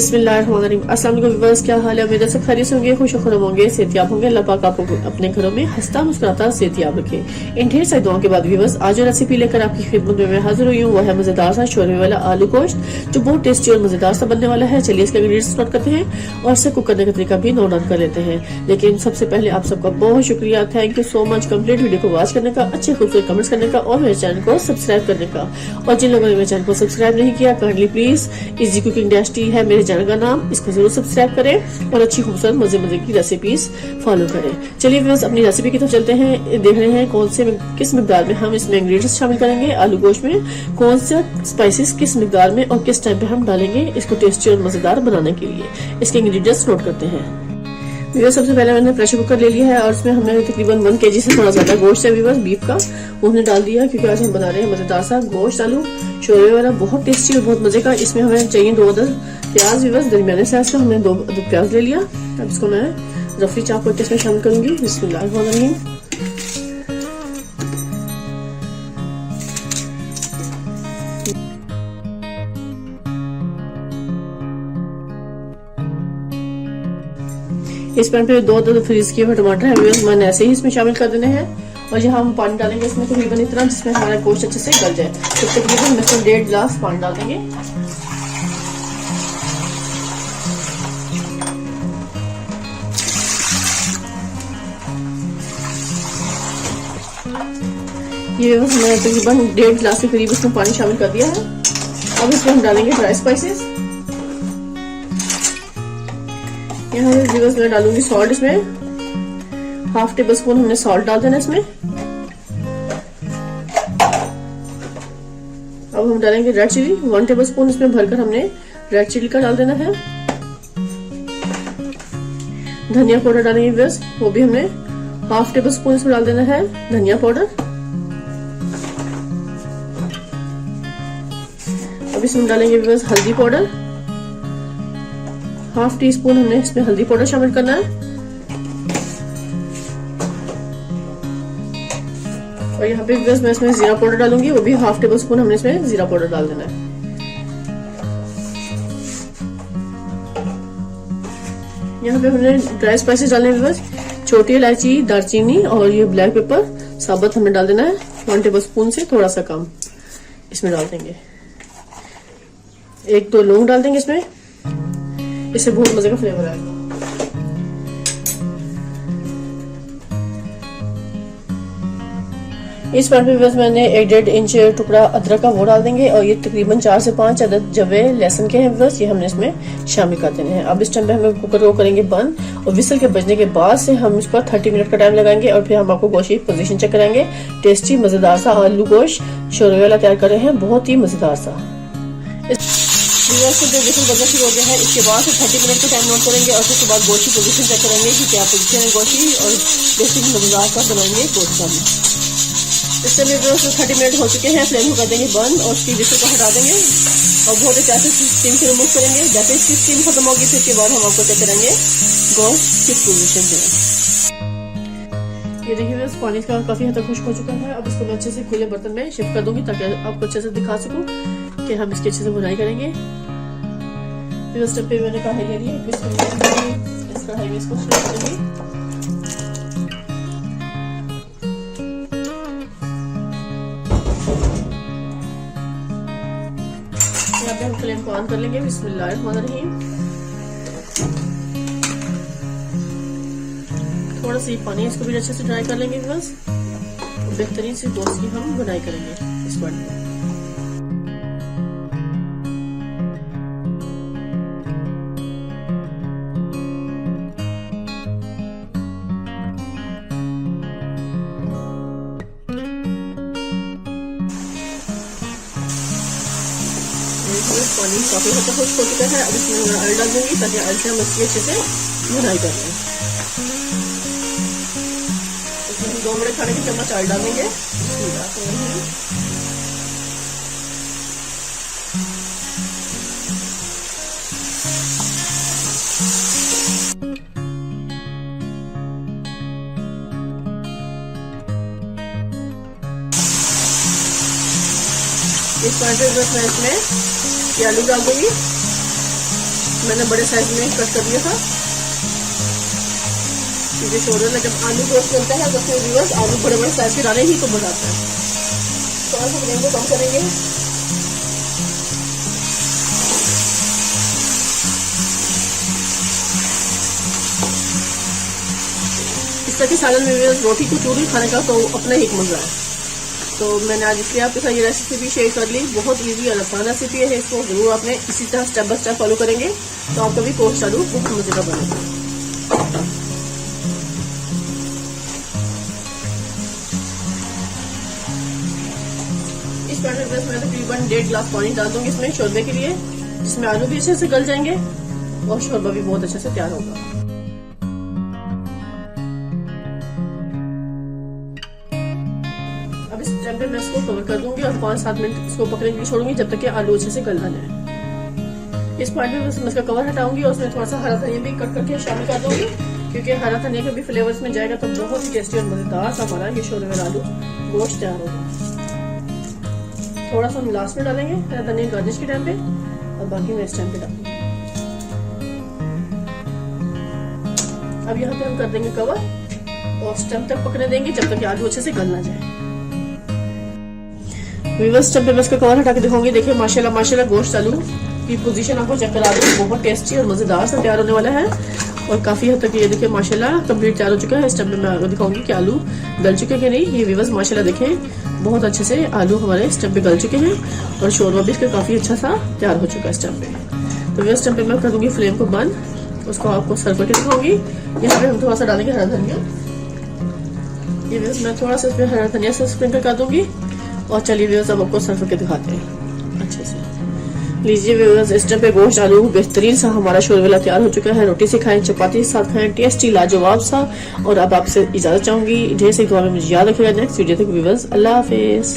बिस्मिल्लाहिर्रहमानिर्रहीम। अस्सलाम वालेकुम व्यूअर्स, क्या हाल है? उम्मीद है सब खैरियत से होंगे, खुश खुश होंगे, सेहतियाब होंगे। अल्लाह पाक आपको अपने घरों में हंसता मुस्कुराता सेहतियाब रखे। इन ढेर सारी दुआओं के बाद व्यूअर्स, आज जो रेसिपी लेकर आपकी खिदमत में मैं हाजिर हुई हूँ वो है मजेदार सा शोरमे वाला आलू गोश्त, जो बहुत टेस्टी और मजेदार सा बनने वाला है। चलिए इसके इंग्रेडिएंट्स नोट करते हैं और इसे कुक करने का तरीका भी नोट डाउन कर लेते हैं। लेकिन सबसे पहले आप सबका बहुत शुक्रिया, thank you so much complete video को वॉच करने का, अच्छे खूबसूरत कमेंट्स करने का और मेरे चैनल को सब्सक्राइब करने का। और जिन लोगों ने मेरे चैनल को सब्सक्राइब नहीं किया, kindly please easy cooking dash T है मेरे चैनल का नाम, इसको जरूर सब्सक्राइब करें और अच्छी खूबसूरत मजे मजे की रेसिपीज फॉलो करें। चलिए व्यूअर्स, अपनी रेसिपी की तरफ चलते हैं। देख रहे हैं कौन से किस मिकदार में हम इसमें इंग्रेडिएंट्स शामिल करेंगे। आलू गोश्त में कौन से स्पाइसेस किस मिकदार में और किस टाइम पे हम डालेंगे इसको टेस्टी और मजेदार बनाने के लिए। इसके इंग्रेडिएंट्स नोट करते हैं। व्यूअर्स, सबसे पहले मैंने प्रेशर कुकर ले लिया है और इसमें हमने तकरीबन 1 kg से थोड़ा ज्यादा गोश्त है व्यूअर्स बीफ का, वो हमने डाल दिया क्योंकि आज हम बना रहे हैं मजेदार सा गोश्त आलू शोरमे वाला, बहुत टेस्टी और बहुत मजे का। इसमें हमें चाहिए 2 अदद प्याज व्यूअर्स, दरमियाने साइज का हमने 2 अदद प्याज ले लिया। अब इसको मैं रफली चॉप करके इसमें शामिल करूंगी। बिस्मिल्लाहिर्रहमानिर्रहीम। इस पैन पे 2 अदद फ्रीज किए हुए टमाटर है व्यूअर्स, मैंने ऐसे ही इसमें शामिल कर देने हैं। और यहाँ हम पानी डालेंगे इसमें तकरीबन इतना जिसमें हमारा गोश्त अच्छे से गल जाए। तो तकरीबन इसमें 1.5 गिलास पानी डाल देंगे। ये हमने तकरीबन 1.5 गिलास के करीब इसमें पानी शामिल कर दिया है। अब इसमें हम डालेंगे ड्राई स्पाइसेस। यहाँ व्यूअर्स मैं डालूंगी सॉल्ट, इसमें 1/2 टेबल स्पून हमने सॉल्ट डाल देना इसमें। अब हम डालेंगे रेड चिली, 1 टेबल स्पून इसमें भरकर हमने रेड चिली का डाल देना है। धनिया पाउडर डालेंगे व्यूअर्स, वो भी हमने 1/2 टेबल स्पून इसमें डाल देना है धनिया पाउडर। अब इसमें डालेंगे व्यूअर्स हल्दी पाउडर, 1/2 टीस्पून हमने इसमें हल्दी पाउडर शामिल करना है। और यहाँ पे व्यूअर्स मैं इसमें जीरा पाउडर डालूंगी, वो भी 1/2 टेबल स्पून हमने इसमें जीरा पाउडर डाल देना है। यहाँ पे हमने ड्राई स्पाइसेस डालने हैं व्यूअर्स, छोटी इलायची, दालचीनी और ये ब्लैक पेपर साबुत हमने डाल देना है। 1 टेबल स्पून से थोड़ा सा कम इसमें डाल देंगे। 1-2 लौंग डाल देंगे इसमें, इससे बहुत मजे का फ्लेवर आएगा। इस पैन पे बस मैंने 1.5 इंच टुकड़ा अदरक का वो डाल देंगे और ये तकरीबन 4 से 5 अदद जवे लहसुन के हैं बस, ये हमने इसमें शामिल कर देने हैं। अब इस टाइम पे हम कुकर को करेंगे बंद और विसल के बजने के बाद से हम इस पर 30 मिनट का टाइम लगाएंगे और फिर हम आपको गोश्त की पोजीशन चेक कराएंगे। टेस्टी मजेदार सा आलू गोश्त शोरमे वाला तैयार कर रहे हैं, बहुत ही मजेदार सा। विसल बजना शुरू हो गया है, इसके बाद 30 मिनट का टाइम नोट करेंगे और उसके बाद गोश्त की पोजीशन चेक करेंगे कि क्या पोजीशन है गोश्त की, और टेस्टी मजेदार सा बनाएंगे गोश्त का भी। इस समय 30 मिनट हो चुके हैं, फ्लेम को कर देंगे बंद और उसकी विसल को हटा देंगे और बहुत अच्छे से स्टीम से रिमूव करेंगे। जैसे इसकी स्टीम खत्म होगी फिर के बाद हम आपको चेक करेंगे गोश्त किस पोजीशन पे है। ये देखिए बस पानी का काफी हद तक खुश्क हो चुका है। अब इसको मैं अच्छे से खुले बर्तन में शिफ्ट कर दूंगी ताकि आपको अच्छे से दिखा सकूं कि हम इसकी अच्छे से बुनाई करेंगे। फिर उस पे मैंने कढ़ाई ले ली है, इस कढ़ाई में इसको फ्राई करेंगे। यहाँ पे हम फ्लेम को ऑन कर लेंगे। बिस्मिल्लाहिर्रहमानिर्रहीम। थोड़ा सा पानी इसको भी अच्छे से ड्राई कर लेंगे बस, बेहतरीन से गोश्त की हम बुनाई करेंगे इस बार में। पानी काफी हद तक खुश्क हो चुका है। अब इसमें मैं ऑयल डाल दूंगी ताकि ऑयल से हम इसकी अच्छे से बुनाई कर लें। इसमें 2 बड़े खाने के चम्मच ऑयल डालेंगे। इस पॉइंट पे बस मैं इसमें आलू डाल दूंगी। मैंने बड़े साइज में कट कर दिया था। ये शोरबे में जब आलू रोस्ट बनता है तो फिर व्यूअर्स आलू बड़े बड़े साइज के डाले ही तो मजा आता है। थोड़ा सा फ्लेम को कम करेंगे। इस तरह के सालन में व्यूअर्स रोटी को चूरी खाने का तो अपना ही एक मजा है। तो मैंने आज इसलिए आपके साथ ये रेसिपी भी शेयर कर ली। बहुत इजी और आसान रेसिपी है। इसको जरूर आपने इसी तरह स्टेप बाय स्टेप फॉलो करेंगे तो आपका भी पोस्ट आलू बहुत मजे का बनेगा। इस पैन में मैं तकरीबन 1.5 गिलास पानी डाल दूंगी इसमें शोरबे के लिए, जिसमें आलू भी अच्छे से गल जाएंगे और शोरबा भी बहुत अच्छे से तैयार होगा। अब इस टाइम पे मैं इसको कवर कर दूंगी और 5-7 मिनट इसको पकने के लिए छोड़ूंगी जब तक कि आलू अच्छे से गल ना जाए। इस पॉइंट पे मैं इसका कवर हटाऊंगी और उसमें थोड़ा सा हरा धनिया भी कट करके शामिल कर दूंगी, क्योंकि हरा धनिया का भी फ्लेवर इसमें जाएगा तो बहुत ही टेस्टी और मजेदार सा हमारा ये शोरबे वाला आलू गोश्त तैयार होगा। थोड़ा सा हम लास्ट में डालेंगे हरा धनिया गार्निश के टाइम पे और बाकी मैं इस टाइम पे डालूंगी। अब यहाँ पे हम कर देंगे कवर और उस टाइम तक पकने देंगे जब तक कि आलू अच्छे से गल ना जाए। व्यूअर्स टाइम पे मैं इसका कवर हटा के दिखाऊंगी। देखिए माशाल्लाह माशाल्लाह गोश्त आलू की पोजीशन आपको चेक करा दूं, बहुत टेस्टी और मजेदार सा तैयार होने वाला है और काफी हद तक ये देखिए माशाल्लाह कंप्लीट तैयार हो चुका है। इस टाइम पे मैं आपको दिखाऊंगी कि आलू गल चुके कि नहीं। ये व्यूअर्स माशाल्लाह देखें बहुत अच्छे से आलू हमारे इस टाइम पे गल चुके हैं और शोरबा भी इसका काफी अच्छा सा तैयार हो चुका है इस टाइम पे। तो व्यूअर्स टाइम पे मैं कर दूंगी फ्लेम को बंद, उसको आपको सर्व करके दिखाऊंगी। यहाँ पे हम थोड़ा सा डालेंगे हरा धनिया। ये व्यूअर्स मैं थोड़ा सा इसमें हरा धनिया से स्प्रिंकल कर दूंगी और चलिए व्यूअर्स अब आपको सर्व करके दिखाते हैं अच्छे से। लीजिए व्यूअर्स इस टाइम पे गोश्त आलू बेहतरीन सा हमारा शोरबा तैयार हो चुका है। रोटी से खाएं, चपाती के साथ खाएं, टेस्टी लाजवाब सा। और अब आपसे इजाजत चाहूंगी, ढेर सारी दुआ में मुझे याद रखिएगा। नेक्स्ट वीडियो तक व्यूअर्स अल्लाह हाफिज।